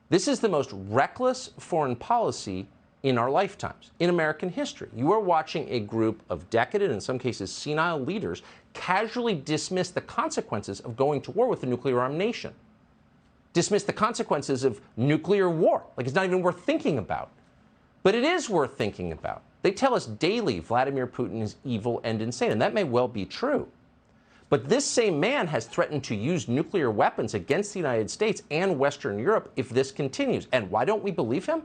This is the most reckless foreign policy in our lifetimes, in American history. You are watching a group of decadent, in some cases senile leaders, casually dismiss the consequences of going to war with a nuclear-armed nation. Dismiss the consequences of nuclear war, like it's not even worth thinking about. But it is worth thinking about. They tell us daily Vladimir Putin is evil and insane, and that may well be true. But this same man has threatened to use nuclear weapons against the United States and Western Europe if this continues. And why don't we believe him?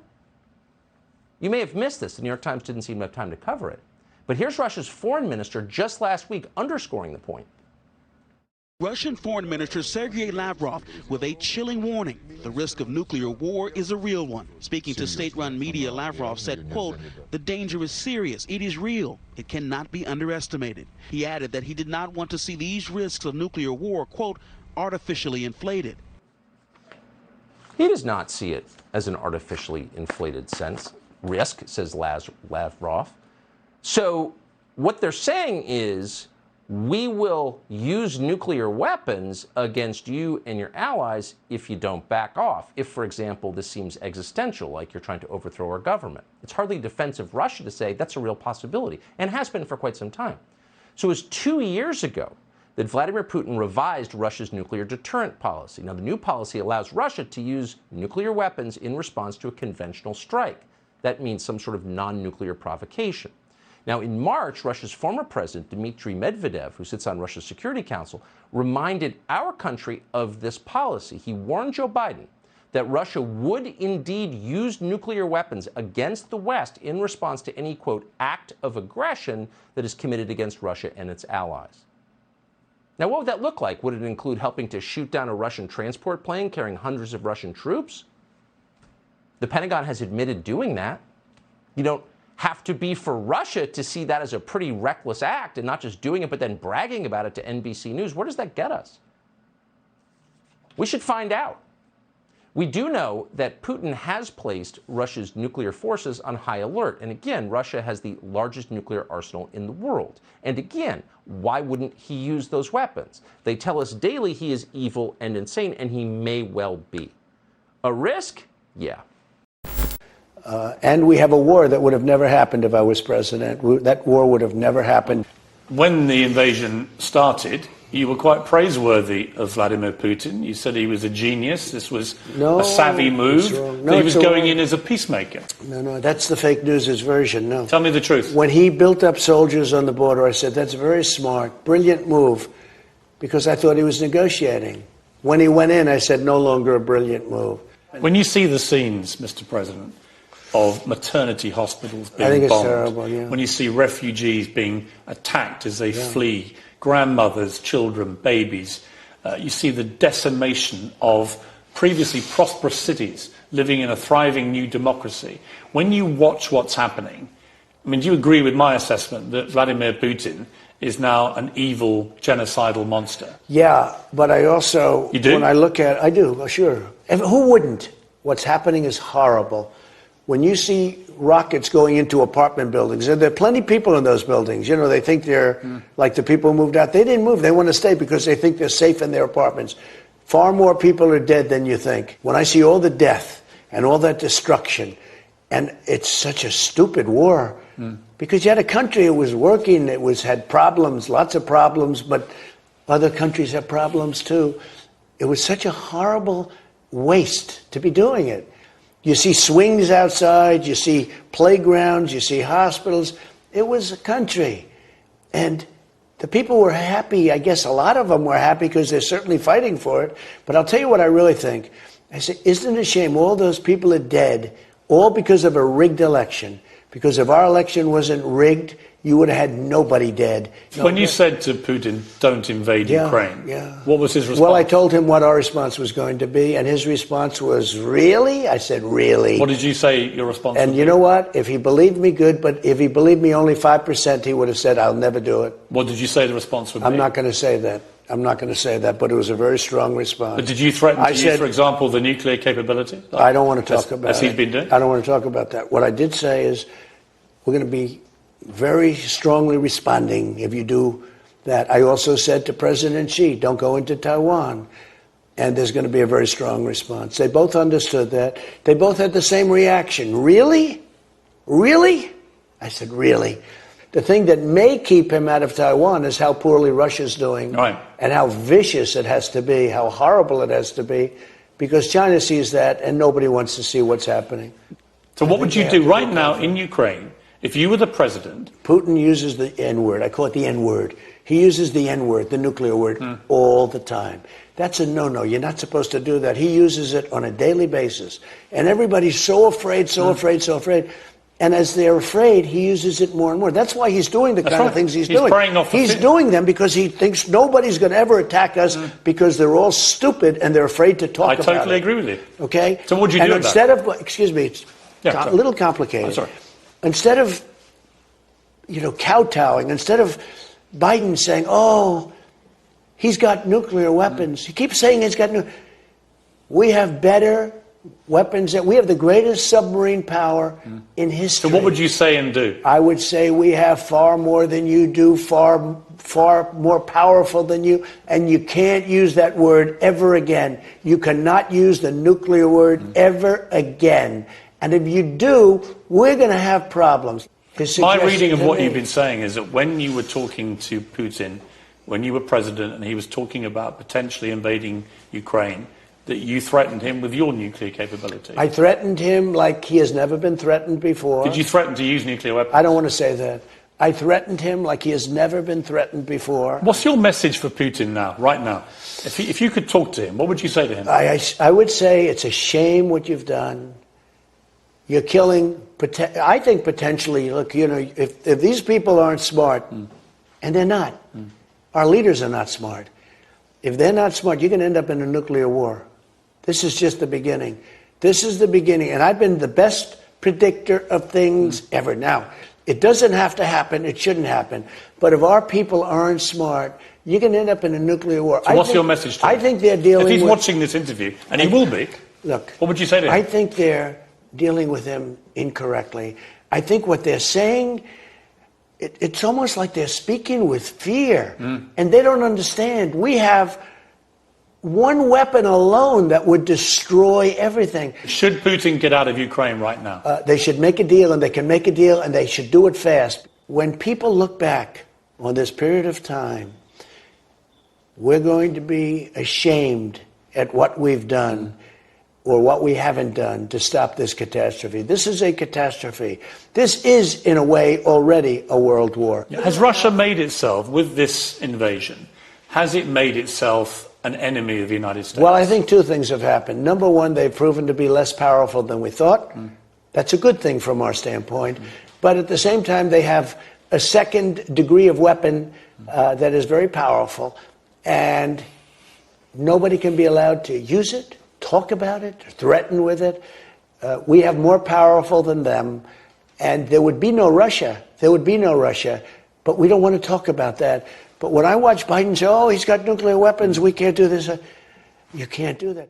You may have missed this. The New York Times didn't seem to have time to cover it. But here's Russia's foreign minister just last week underscoring the point. Russian Foreign Minister Sergei Lavrov with a chilling warning. The risk of nuclear war is a real one. Speaking to state-run media, Lavrov said, quote, "The danger is serious. It is real. It cannot be underestimated." He added that he did not want to see these risks of nuclear war, quote, "artificially inflated." He does not see it as an artificially inflated risk, says Lavrov. So what they're saying is, we will use nuclear weapons against you and your allies if you don't back off. If, for example, this seems existential, like you're trying to overthrow our government. It's hardly defensive of Russia to say that's a real possibility, and has been for quite some time. So it was 2 years ago that Vladimir Putin revised Russia's nuclear deterrent policy. Now, the new policy allows Russia to use nuclear weapons in response to a conventional strike. That means some sort of non-nuclear provocation. Now, in March, Russia's former president, Dmitry Medvedev, who sits on Russia's Security Council, reminded our country of this policy. He warned Joe Biden that Russia would indeed use nuclear weapons against the West in response to any, quote, act of aggression that is committed against Russia and its allies. Now, what would that look like? Would it include helping to shoot down a Russian transport plane carrying hundreds of Russian troops? The Pentagon has admitted doing that. You don't have to be for Russia to see that as a pretty reckless act, and not just doing it, but then bragging about it to NBC News. Where does that get us? We should find out. We do know that Putin has placed Russia's nuclear forces on high alert. And again, Russia has the largest nuclear arsenal in the world. And again, why wouldn't he use those weapons? They tell us daily he is evil and insane, and he may well be. A risk? Yeah. And we have a war that would have never happened if I was president. That war would have never happened. When the invasion started, you were quite praiseworthy of Vladimir Putin. You said he was a genius. This was a savvy move. That he was going in as a peacemaker. No, that's the fake news' version. No. Tell me the truth. When he built up soldiers on the border, I said, that's very smart, brilliant move, because I thought he was negotiating. When he went in, I said, no longer a brilliant move. When you see the scenes, Mr. President, of maternity hospitals being bombed, I think it's terrible, yeah. When you see refugees being attacked as they flee, grandmothers, children, babies, you see the decimation of previously prosperous cities living in a thriving new democracy. When you watch what's happening, I mean, do you agree with my assessment that Vladimir Putin is now an evil, genocidal monster? Yeah, but I also, you do? When I look at, I do, sure. And who wouldn't? What's happening is horrible. When you see rockets going into apartment buildings, and there are plenty of people in those buildings, you know, they think they're like the people who moved out. They didn't move. They want to stay because they think they're safe in their apartments. Far more people are dead than you think. When I see all the death and all that destruction, and it's such a stupid war, because you had a country that was working, had problems, lots of problems, but other countries have problems too. It was such a horrible waste to be doing it. You see swings outside, you see playgrounds, you see hospitals. It was a country. And the people were happy. I guess a lot of them were happy because they're certainly fighting for it. But I'll tell you what I really think. I say, isn't it a shame all those people are dead, all because of a rigged election? Because if our election wasn't rigged, you would have had nobody dead. When you said to Putin, don't invade Ukraine, what was his response? Well, I told him what our response was going to be, and his response was, really? I said, really? What did you say your response was? And you know what? If he believed me, good, but if he believed me only 5%, he would have said, I'll never do it. What did you say the response would be? I'm not going to say that. I'm not going to say that, but it was a very strong response. But did you threaten to use, for example, the nuclear capability? I don't want to talk about it. As he's been doing? I don't want to talk about that. What I did say is, we're going to be very strongly responding if you do that. I also said to President Xi, don't go into Taiwan. and there's going to be a very strong response. They both understood that. They both had the same reaction. Really? Really? I said, really? The thing that may keep him out of Taiwan is how poorly Russia's doing, right, and how vicious it has to be, how horrible it has to be, because China sees that and nobody wants to see what's happening. So what would you do right now in Ukraine if you were the president? Putin uses the N-word. I call it the N-word. He uses the N-word, the nuclear word, all the time. That's a no-no. You're not supposed to do that. He uses it on a daily basis. And everybody's so afraid, so afraid, so afraid. And as they're afraid, he uses it more and more. That's why he's doing the kind of things he's doing. He's doing them because he thinks nobody's going to ever attack us because they're all stupid and they're afraid to talk about it. I totally agree with you. Okay? So what would you do instead of, excuse me, it's a little complicated. I'm sorry. Instead of, kowtowing, instead of Biden saying, oh, he's got nuclear weapons. He keeps saying he's got we have better weapons. We have the greatest submarine power in history. So what would you say and do? I would say we have far more than you do, far more powerful than you, and you can't use that word ever again. You cannot use the nuclear word ever again. And if you do, we're going to have problems. My reading of what you've been saying is that when you were talking to Putin, when you were president, and he was talking about potentially invading Ukraine, that you threatened him with your nuclear capability. I threatened him like he has never been threatened before. Did you threaten to use nuclear weapons? I don't want to say that. I threatened him like he has never been threatened before. What's your message for Putin now, right now? If you could talk to him, what would you say to him? I would say it's a shame what you've done. You're killing, I think potentially, look, if these people aren't smart, and they're not, our leaders are not smart. If they're not smart, you're going to end up in a nuclear war. This is just the beginning. This is the beginning. And I've been the best predictor of things ever. Now, it doesn't have to happen. It shouldn't happen. But if our people aren't smart, you're going to end up in a nuclear war. So what's your message to him? I think they're dealing with... If he's watching this interview, and he will be, look, what would you say to him? I think they're dealing with him incorrectly. I think what they're saying... It's almost like they're speaking with fear, and they don't understand. We have one weapon alone that would destroy everything. Should Putin get out of Ukraine right now? They should make a deal, and they can make a deal, and they should do it fast. When people look back on this period of time, we're going to be ashamed at what we've done or what we haven't done to stop this catastrophe. This is a catastrophe. This is, in a way, already a world war. Has Russia made itself, with this invasion, has it made itself an enemy of the United States? Well, I think two things have happened. Number one, they've proven to be less powerful than we thought. That's a good thing from our standpoint. But at the same time, they have a second degree of weapon that is very powerful, and nobody can be allowed to use it, talk about it, threaten with it. We have more powerful than them, and there would be no Russia. There would be no Russia, but we don't want to talk about that. But when I watch Biden say, oh, he's got nuclear weapons, we can't do this, you can't do that.